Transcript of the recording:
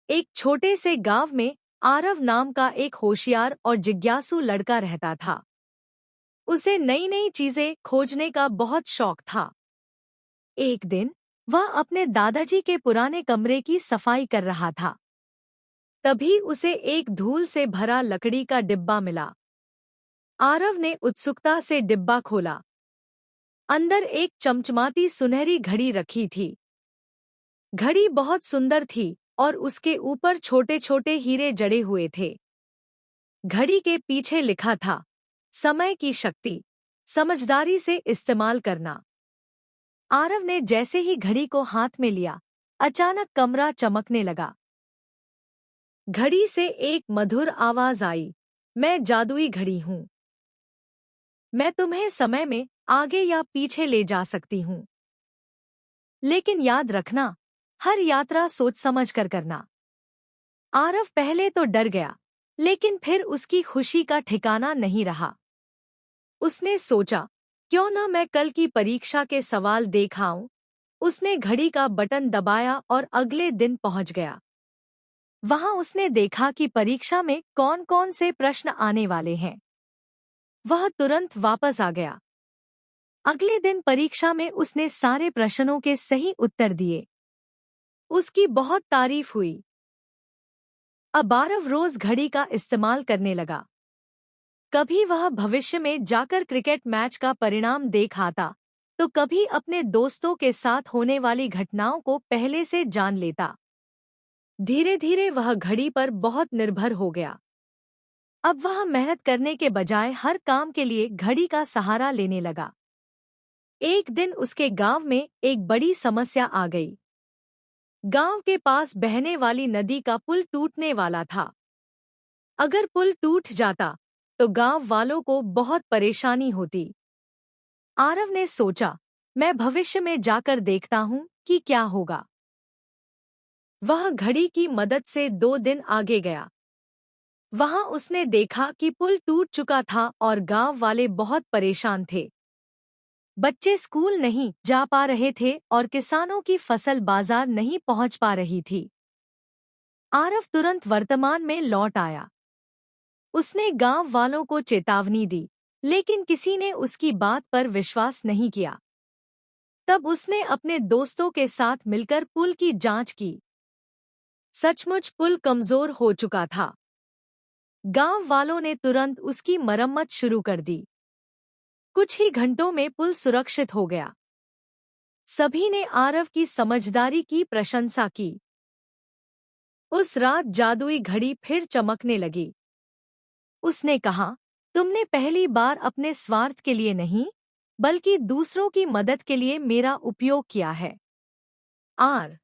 एक छोटे से गांव में आरव नाम का एक होशियार और जिज्ञासु लड़का रहता था। उसे नई नई चीजें खोजने का बहुत शौक था। एक दिन वह अपने दादाजी के पुराने कमरे की सफाई कर रहा था। तभी उसे एक धूल से भरा लकड़ी का डिब्बा मिला। आरव ने उत्सुकता से डिब्बा खोला। अंदर एक चमचमाती सुनहरी घड़ी रखी थी। घड़ी बहुत सुंदर थी और उसके ऊपर छोटे छोटे हीरे जड़े हुए थे। घड़ी के पीछे लिखा था, समय की शक्ति, समझदारी से इस्तेमाल करना। आरव ने जैसे ही घड़ी को हाथ में लिया, अचानक कमरा चमकने लगा। घड़ी से एक मधुर आवाज आई, मैं जादुई घड़ी हूँ। मैं तुम्हें समय में आगे या पीछे ले जा सकती हूँ। लेकिन याद रखना, हर यात्रा सोच समझ कर करना। आरव पहले तो डर गया, लेकिन फिर उसकी खुशी का ठिकाना नहीं रहा। उसने सोचा, क्यों न मैं कल की परीक्षा के सवाल देख आऊं। उसने घड़ी का बटन दबाया और अगले दिन पहुंच गया। वहां उसने देखा कि परीक्षा में कौन कौन से प्रश्न आने वाले हैं। वह तुरंत वापस आ गया। अगले दिन परीक्षा में उसने सारे प्रश्नों के सही उत्तर दिए। उसकी बहुत तारीफ हुई। अब आरव रोज घड़ी का इस्तेमाल करने लगा। कभी वह भविष्य में जाकर क्रिकेट मैच का परिणाम देख आता, तो कभी अपने दोस्तों के साथ होने वाली घटनाओं को पहले से जान लेता। धीरे धीरे वह घड़ी पर बहुत निर्भर हो गया। अब वह मेहनत करने के बजाय हर काम के लिए घड़ी का सहारा लेने लगा। एक दिन उसके गांव में एक बड़ी समस्या आ गई। गांव के पास बहने वाली नदी का पुल टूटने वाला था। अगर पुल टूट जाता तो गांव वालों को बहुत परेशानी होती। आरव ने सोचा, मैं भविष्य में जाकर देखता हूं कि क्या होगा। वह घड़ी की मदद से 2 दिन आगे गया। वहां उसने देखा कि पुल टूट चुका था और गांव वाले बहुत परेशान थे। बच्चे स्कूल नहीं जा पा रहे थे और किसानों की फसल बाजार नहीं पहुंच पा रही थी। आरव तुरंत वर्तमान में लौट आया। उसने गांव वालों को चेतावनी दी, लेकिन किसी ने उसकी बात पर विश्वास नहीं किया। तब उसने अपने दोस्तों के साथ मिलकर पुल की जांच की। सचमुच पुल कमजोर हो चुका था। गांव वालों ने तुरंत उसकी मरम्मत शुरू कर दी। कुछ ही घंटों में पुल सुरक्षित हो गया। सभी ने आरव की समझदारी की प्रशंसा की। उस रात जादुई घड़ी फिर चमकने लगी। उसने कहा, तुमने पहली बार अपने स्वार्थ के लिए नहीं, बल्कि दूसरों की मदद के लिए मेरा उपयोग किया है। आर